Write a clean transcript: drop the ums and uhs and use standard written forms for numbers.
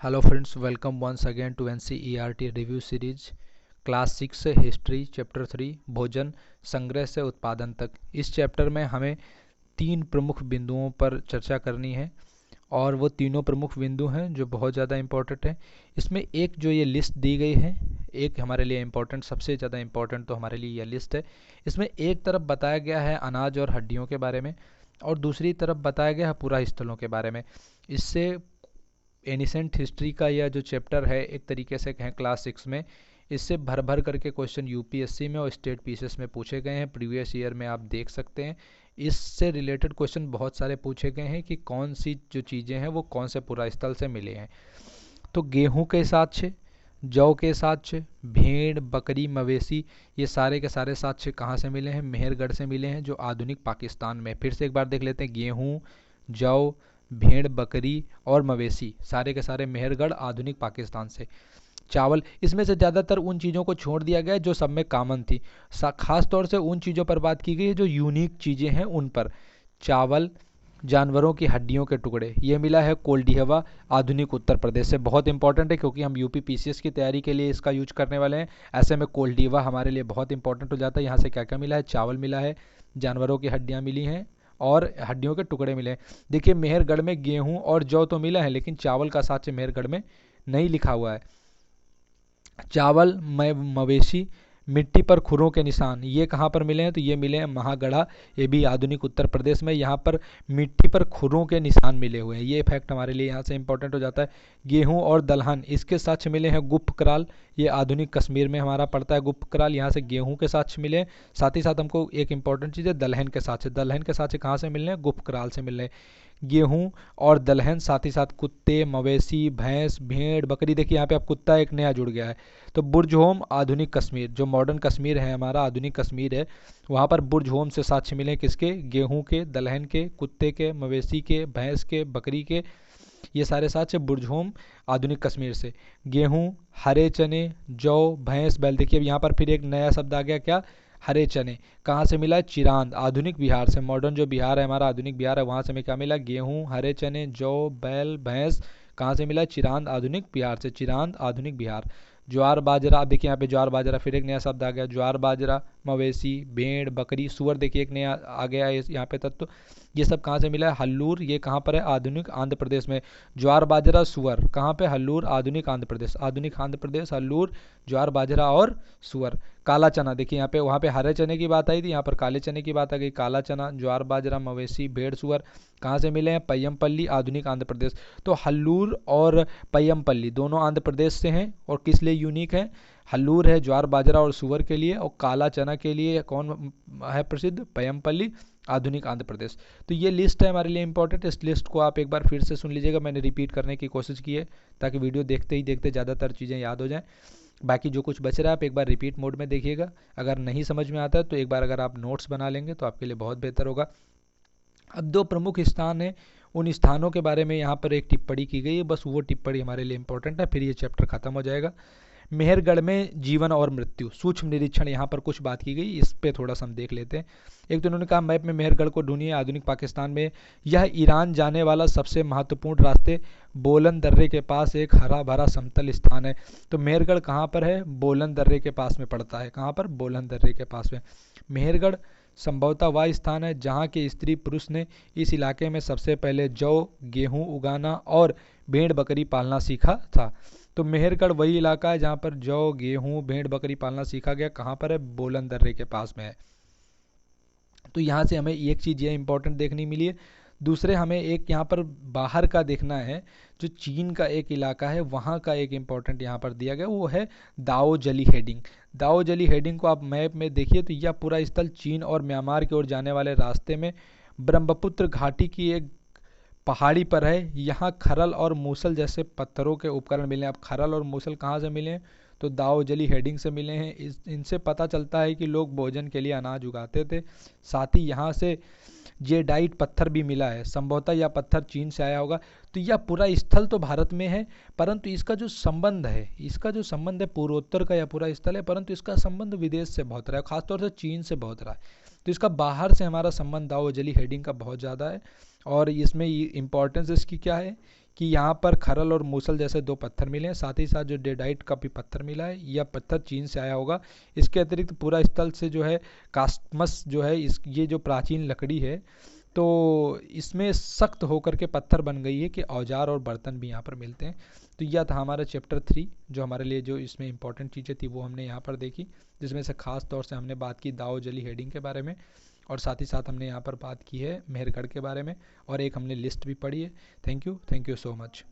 Hello friends, welcome once again to NCERT review series class 6 से history chapter 3 भोजन संग्रह से उत्पादन तक। इस चैप्टर में हमें 3 प्रमुख बिंदुओं पर चर्चा करनी है और वो तीनों प्रमुख बिंदु हैं जो बहुत ज़्यादा इम्पोर्टेंट है। इसमें एक जो ये लिस्ट दी गई है, एक हमारे लिए इम्पोर्टेंट, सबसे ज़्यादा इम्पोर्टेंट तो हमारे लिए यह लिस्ट है। इसमें एक तरफ बताया गया है अनाज और हड्डियों के बारे में और दूसरी तरफ बताया गया है पुरा स्थलों के बारे में। इससे एनिसेंट हिस्ट्री का यह जो चैप्टर है एक तरीके से कहें क्लास 6 में, इससे भर भर करके क्वेश्चन यूपीएससी में और स्टेट पीसीएस में पूछे गए हैं। प्रीवियस ईयर में आप देख सकते हैं इससे रिलेटेड क्वेश्चन बहुत सारे पूछे गए हैं कि कौन सी जो चीज़ें हैं वो कौन से पुरा स्थल से मिले हैं। तो गेहूं के साक्ष्य, जौ के साक्ष्य, भेड़, बकरी, मवेशी, ये सारे के सारे साक्ष्य कहाँ से मिले हैं? मेहरगढ़ से मिले हैं, जो आधुनिक पाकिस्तान में। फिर से एक बार देख लेते हैं, गेहूं, जौ, भेड़, बकरी और मवेशी सारे के सारे मेहरगढ़ आधुनिक पाकिस्तान से। चावल, इसमें से ज़्यादातर उन चीज़ों को छोड़ दिया गया जो सब में कॉमन थी। खास तौर से उन चीज़ों पर बात की गई है जो यूनिक चीज़ें हैं उन पर। चावल, जानवरों की हड्डियों के टुकड़े, ये मिला है कोल्डिहवा आधुनिक उत्तर प्रदेश से। बहुत इंपॉर्टेंट है क्योंकि हम यूपी पीसीएस की तैयारी के लिए इसका यूज करने वाले हैं। ऐसे में कोल्डिहवा हमारे लिए बहुत इंपॉर्टेंट हो जाता है। यहाँ से क्या क्या मिला है? चावल मिला है, जानवरों की हड्डियाँ मिली हैं और हड्डियों के टुकड़े मिले हैं। देखिए, मेहरगढ़ में गेहूं और जौ तो मिला है लेकिन चावल का साक्ष्य मेहरगढ़ में नहीं लिखा हुआ है। चावल, मवेशी, मिट्टी पर खुरों के निशान, ये कहाँ पर मिले हैं? तो ये मिले हैं महागढ़ा, ये भी आधुनिक उत्तर प्रदेश में। यहाँ पर मिट्टी पर खुरों के निशान मिले हुए हैं। ये फैक्ट हमारे लिए यहाँ से इंपॉर्टेंट हो जाता है। गेहूं और दलहन, इसके साक्ष्य मिले हैं गुप्तकराल, ये आधुनिक कश्मीर में हमारा पड़ता है गुप्तकराल। यहाँ से गेहूं के साक्ष्य मिले हैं। साथ ही साथ हमको एक इंपॉर्टेंट चीज़ है दलहन के साक्ष्य। दलहन के साक्ष्य कहाँ से मिल रहे हैं? गुप्तकराल से मिल रहे हैं। गेहूं और दलहन, साथ ही साथ कुत्ते, मवेशी, भैंस, भेड़, बकरी। देखिए यहाँ पे अब कुत्ता एक नया जुड़ गया है। तो बुर्जहोम आधुनिक कश्मीर, जो मॉडर्न कश्मीर है हमारा आधुनिक कश्मीर है, वहाँ पर बुर्जहोम से साक्ष्य मिले किसके? गेहूं के, दलहन के, कुत्ते के, मवेशी के, भैंस के, बकरी के, ये सारे साक्ष्य बुर्जहोम आधुनिक कश्मीर से। गेहूं, हरे चने, जौ, भैंस, बैल। देखिए अब यहाँ पर फिर एक नया शब्द आ गया, क्या? हरे चने। कहाँ से मिला है? चिरांद आधुनिक बिहार से। मॉडर्न जो बिहार है हमारा आधुनिक बिहार है, वहाँ से हमें क्या मिला? गेहूं, हरे चने, जौ, बैल, भैंस। कहाँ से मिला? चिरांद आधुनिक बिहार से। चिरांद आधुनिक बिहार। ज्वार बाजरा, आप देखिए यहाँ पे ज्वार बाजरा, फिर एक नया शब्द आ गया ज्वार बाजरा। मवेशी, भेड़, बकरी, सुअर, देखिए एक नया आ गया है यहाँ पे तत्व। ये सब कहाँ से मिला है? हल्लूर, ये कहाँ पर है? आधुनिक आंध्र प्रदेश में। ज्वार बाजरा सुअर कहाँ पे? हल्लूर आधुनिक आंध्र प्रदेश। आधुनिक आंध्र प्रदेश, हल्लूर, ज्वार बाजरा और सुअर। काला चना, देखिए यहाँ पे, वहाँ पे हरे चने की बात आई थी, यहाँ पर काले चने की बात आ गई। काला चना, ज्वार बाजरा, मवेशी, भेड़, सुअर कहाँ से मिले हैं? पय्यमपल्ली आधुनिक आंध्र प्रदेश। तो हल्लूर और पय्यमपल्ली दोनों आंध्र प्रदेश से हैं और किस लिए यूनिक है? हल्लूर है ज्वार बाजरा और सुअर के लिए, और काला चना के लिए कौन है प्रसिद्ध? पय्यमपल्ली आधुनिक आंध्र प्रदेश। तो ये लिस्ट है हमारे लिए इंपॉर्टेंट। इस लिस्ट को आप एक बार फिर से सुन लीजिएगा, मैंने रिपीट करने की कोशिश की है ताकि वीडियो देखते ही देखते ज़्यादातर चीज़ें याद हो जाएं। बाकी जो कुछ बच रहा है आप एक बार रिपीट मोड में देखिएगा। अगर नहीं समझ में आता है तो एक बार अगर आप नोट्स बना लेंगे तो आपके लिए बहुत बेहतर होगा। अब 2 प्रमुख स्थान हैं, उन स्थानों के बारे में यहाँ पर एक टिप्पणी की गई है, बस वो टिप्पणी हमारे लिए इंपॉर्टेंट है, फिर ये चैप्टर खत्म हो जाएगा। मेहरगढ़ में जीवन और मृत्यु, सूक्ष्म निरीक्षण, यहाँ पर कुछ बात की गई, इस पे थोड़ा सा हम देख लेते हैं। एक तो उन्होंने कहा मैप में मेहरगढ़ को ढूंढिए आधुनिक पाकिस्तान में। यह ईरान जाने वाला सबसे महत्वपूर्ण रास्ते बोलन दर्रे के पास एक हरा भरा समतल स्थान है। तो मेहरगढ़ कहाँ पर है? बोलन दर्रे के पास में पड़ता है। कहाँ पर? बोलन दर्रे के पास में। मेहरगढ़ संभवतः वह स्थान है जहाँ के स्त्री पुरुष ने इस इलाके में सबसे पहले जौ, गेहूँ उगाना और भेड़ बकरी पालना सीखा था। तो मेहरगढ़ वही इलाका है जहाँ पर जौ, गेहूँ, भेड़ बकरी पालना सीखा गया। कहाँ पर है? बोलन दर्रे के पास में है। तो यहाँ से हमें एक चीज़ ये इंपॉर्टेंट देखने मिली है। दूसरे हमें एक यहाँ पर बाहर का देखना है, जो चीन का एक इलाका है वहाँ का एक इम्पॉर्टेंट यहाँ पर दिया गया, वो है दाओ जली हेडिंग। दाओ जली हेडिंग को आप मैप में देखिए तो यह पूरा स्थल चीन और म्यांमार की ओर जाने वाले रास्ते में ब्रह्मपुत्र घाटी की एक पहाड़ी पर है। यहाँ खरल और मूसल जैसे पत्थरों के उपकरण मिले हैं। अब खरल और मूसल कहाँ से मिले हैं? तो दाओ जली हेडिंग से मिले हैं। इनसे पता चलता है कि लोग भोजन के लिए अनाज उगाते थे। साथ ही यहाँ से जेडाइट पत्थर भी मिला है, संभवतः यह पत्थर चीन से आया होगा। तो यह पूरा स्थल तो भारत में है, परंतु इसका जो संबंध है पूर्वोत्तर का यह पूरा स्थल है, परंतु इसका संबंध विदेश से बहुत रहा है, खासतौर से चीन से बहुत रहा है। तो इसका बाहर से हमारा संबंध दाओ जली हेडिंग का बहुत ज़्यादा है। और इसमें इम्पोर्टेंस इसकी क्या है? कि यहाँ पर खरल और मूसल जैसे 2 पत्थर मिले हैं, साथ ही साथ जो डेडाइट का भी पत्थर मिला है, यह पत्थर चीन से आया होगा। इसके अतिरिक्त पूरा स्थल से जो है कास्टमस जो है ये जो प्राचीन लकड़ी है, तो इसमें सख्त होकर के पत्थर बन गई है कि औजार और बर्तन भी यहाँ पर मिलते हैं। तो यह था हमारा चैप्टर 3, जो हमारे लिए जो इसमें इंपॉर्टेंट चीज़ें थी वो हमने यहाँ पर देखी, जिसमें से खास तौर से हमने बात की दाओ जली हेडिंग के बारे में, और साथ ही साथ हमने यहाँ पर बात की है मेहरगढ़ के बारे में, और एक हमने लिस्ट भी पढ़ी है। Thank you so much.